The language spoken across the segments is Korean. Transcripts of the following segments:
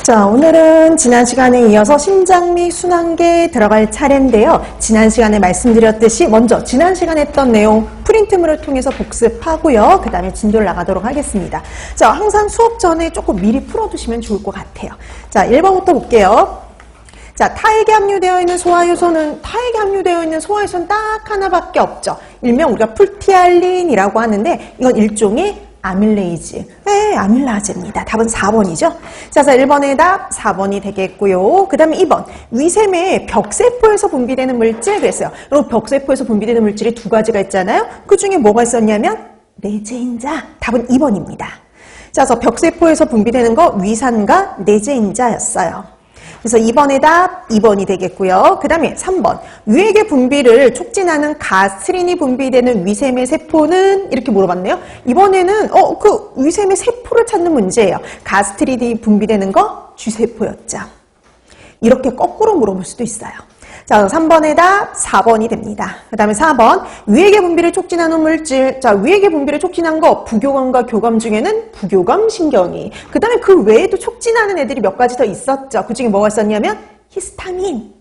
자, 오늘은 지난 시간에 이어서 심장 및 순환계에 들어갈 차례인데요. 지난 시간에 말씀드렸듯이 먼저 지난 시간에 했던 내용 프린트물을 통해서 복습하고요. 그 다음에 진도를 나가도록 하겠습니다. 자, 항상 수업 전에 조금 미리 풀어두시면 좋을 것 같아요. 자, 1번부터 볼게요. 자, 타액에 함유되어 있는 소화효소는 딱 하나밖에 없죠. 일명 우리가 풀티알린이라고 하는데 이건 일종의 아밀레이즈, 아밀라제입니다. 답은 4번이죠. 자, 1번의 답 4번이 되겠고요. 그 다음에 2번, 위샘의 벽세포에서 분비되는 물질 그랬어요. 여러분, 벽세포에서 분비되는 물질이 두 가지가 있잖아요. 그 중에 뭐가 있었냐면 내재인자, 답은 2번입니다. 자, 그래서 벽세포에서 분비되는 거 위산과 내재인자였어요. 그래서 2번의 답 2번이 되겠고요. 그 다음에 3번, 유액의 분비를 촉진하는 가스트린이 분비되는 위샘의 세포는 이렇게 물어봤네요. 이번에는 그 위샘의 세포를 찾는 문제예요. 가스트린이 분비되는 거 쥐세포였죠. 이렇게 거꾸로 물어볼 수도 있어요. 자, 3번의 답 4번이 됩니다. 그 다음에 4번, 위액의 분비를 촉진하는 물질. 자, 위액의 분비를 촉진한 거 부교감과 교감 중에는 부교감 신경이. 그 다음에 그 외에도 촉진하는 애들이 몇 가지 더 있었죠. 그 중에 뭐가 있었냐면 히스타민.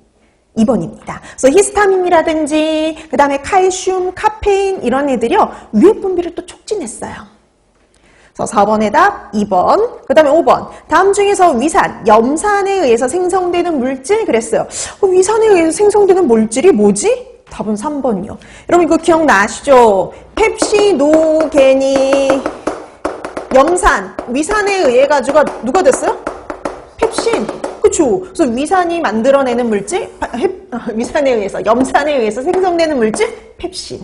2번입니다. 그래서 히스타민이라든지 그 다음에 칼슘, 카페인 이런 애들이요. 위액 분비를 또 촉진했어요. 4번의 답 2번, 그 다음에 5번. 다음 중에서 위산, 염산에 의해서 생성되는 물질 그랬어요. 위산에 의해서 생성되는 물질이 뭐지? 답은 3번이요. 여러분 이거 기억나시죠? 펩시노겐이 염산, 위산에 의해 가지고 누가 됐어요? 펩신. 그쵸? 그래서 위산이 만들어내는 물질, 위산에 의해서, 염산에 의해서 생성되는 물질, 펩신.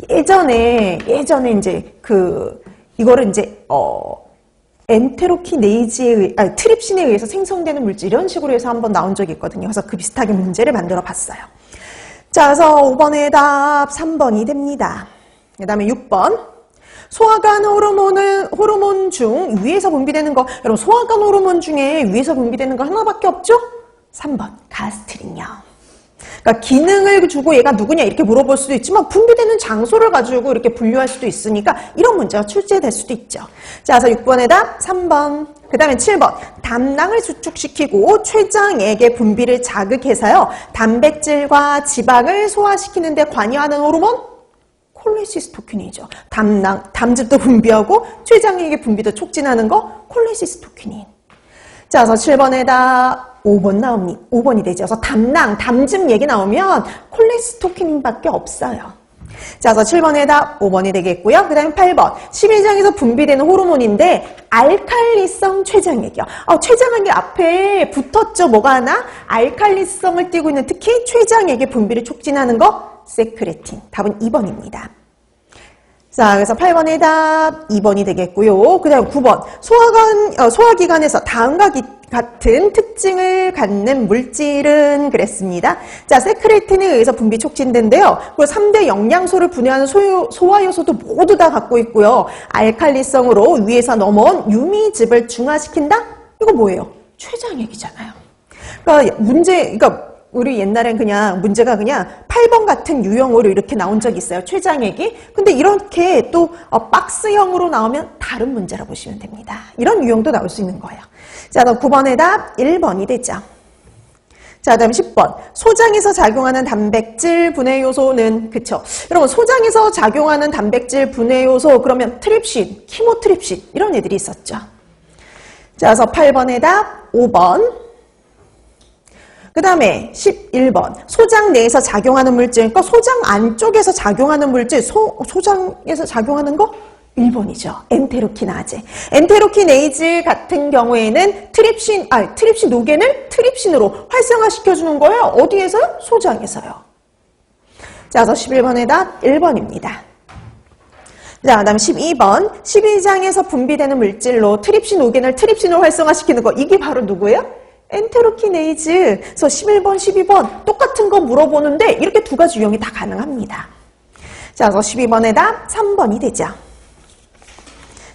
예전에 이제 이거를 이제 엔테로키네이즈에 의해, 트립신에 의해서 생성되는 물질 이런 식으로 해서 한번 나온 적이 있거든요. 그래서 그 비슷하게 문제를 만들어 봤어요. 자, 그래서 5번의 답 3번이 됩니다. 그 다음에 6번. 소화관 호르몬 중 위에서 분비되는 거. 여러분, 소화관 호르몬 중에 위에서 분비되는 거 하나밖에 없죠? 3번. 가스트린요. 그러니까 기능을 주고 얘가 누구냐 이렇게 물어볼 수도 있지만 분비되는 장소를 가지고 이렇게 분류할 수도 있으니까 이런 문제가 출제될 수도 있죠. 자, 그래서 6번의 답 3번. 그 다음에 7번. 담낭을 수축시키고 췌장액의 분비를 자극해서요. 단백질과 지방을 소화시키는 데 관여하는 호르몬? 콜레시스토킨이죠. 담즙도 분비하고 췌장액의 분비도 촉진하는 거 콜레시스토킨인. 자, 그래서 7번의 답 5번이 되죠. 그래서 담즙 얘기 나오면 콜레스토킨밖에 없어요. 자, 그래서 7번의 답 5번이 되겠고요. 그 다음에 8번. 11장에서 분비되는 호르몬인데 알칼리성 췌장액이요. 췌장액이 앞에 붙었죠. 뭐가 하나? 알칼리성을 띠고 있는 특히 췌장액의 분비를 촉진하는 거 세크레틴. 답은 2번입니다. 자, 그래서 8번의 답 2번이 되겠고요. 그 다음 9번. 소화기관에서 다음과 같은 특징을 갖는 물질은 그랬습니다. 자, 세크레틴에 의해서 분비 촉진된대요. 그리고 3대 영양소를 분해하는 소화효소도 모두 다 갖고 있고요. 알칼리성으로 위에서 넘어온 유미즙을 중화시킨다? 이거 뭐예요? 췌장액이잖아요. 그러니까 우리 옛날엔 문제가 8번 같은 유형으로 이렇게 나온 적이 있어요. 췌장액이. 근데 이렇게 또 박스형으로 나오면 다른 문제라 보시면 됩니다. 이런 유형도 나올 수 있는 거예요. 자, 그럼 9번의 답 1번이 되죠. 자, 그 다음에 10번. 소장에서 작용하는 단백질 분해 요소는, 그쵸? 여러분, 소장에서 작용하는 단백질 분해 요소, 그러면 트립신, 키모트립신, 이런 애들이 있었죠. 자, 그래서 8번의 답 5번. 그 다음에 11번. 소장 내에서 작용하는 물질, 그러니까 소장 안쪽에서 작용하는 물질, 소장에서 작용하는 거? 1번이죠. 엔테로키나제. 엔테로키네이즈 같은 경우에는 트립신 노겐을 트립신으로 활성화시켜주는 거예요. 어디에서요? 소장에서요. 자, 그래서 11번의 답 1번입니다. 자, 그 다음에 12번. 12장에서 분비되는 물질로 트립신 노겐을 트립신으로 활성화시키는 거. 이게 바로 누구예요? 엔테로키네이즈. 그래서 11번, 12번 똑같은 거 물어보는데 이렇게 두 가지 유형이 다 가능합니다. 자, 그래서 12번의 답 3번이 되죠.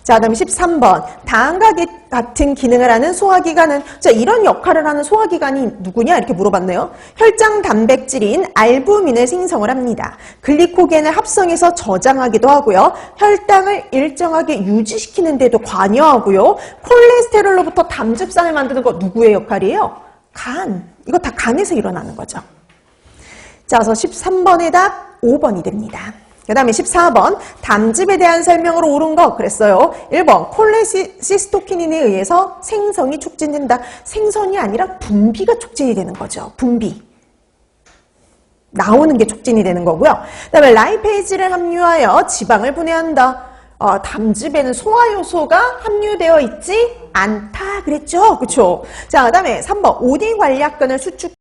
자, 그다음에 13번. 다음과 같은 기능을 하는 소화기관은, 자, 이런 역할을 하는 소화기관이 누구냐? 이렇게 물어봤네요. 혈장 단백질인 알부민을 생성을 합니다. 글리코겐을 합성해서 저장하기도 하고요. 혈당을 일정하게 유지시키는 데도 관여하고요. 콜레스테롤로부터 담즙산을 만드는 거 누구의 역할이에요? 간. 이거 다 간에서 일어나는 거죠. 자, 그래서 13번의 답 5번이 됩니다. 그 다음에 14번 담즙에 대한 설명으로 옳은 거 그랬어요. 1번 콜레시스토키닌에 의해서 생성이 촉진된다. 생성이 아니라 분비가 촉진이 되는 거죠. 분비. 나오는 게 촉진이 되는 거고요. 그 다음에 라이페이지를 함유하여 지방을 분해한다. 담즙에는 소화효소가 함유되어 있지 않다 그랬죠. 그렇죠? 자, 그 다음에 3번 오디 관략근을 수축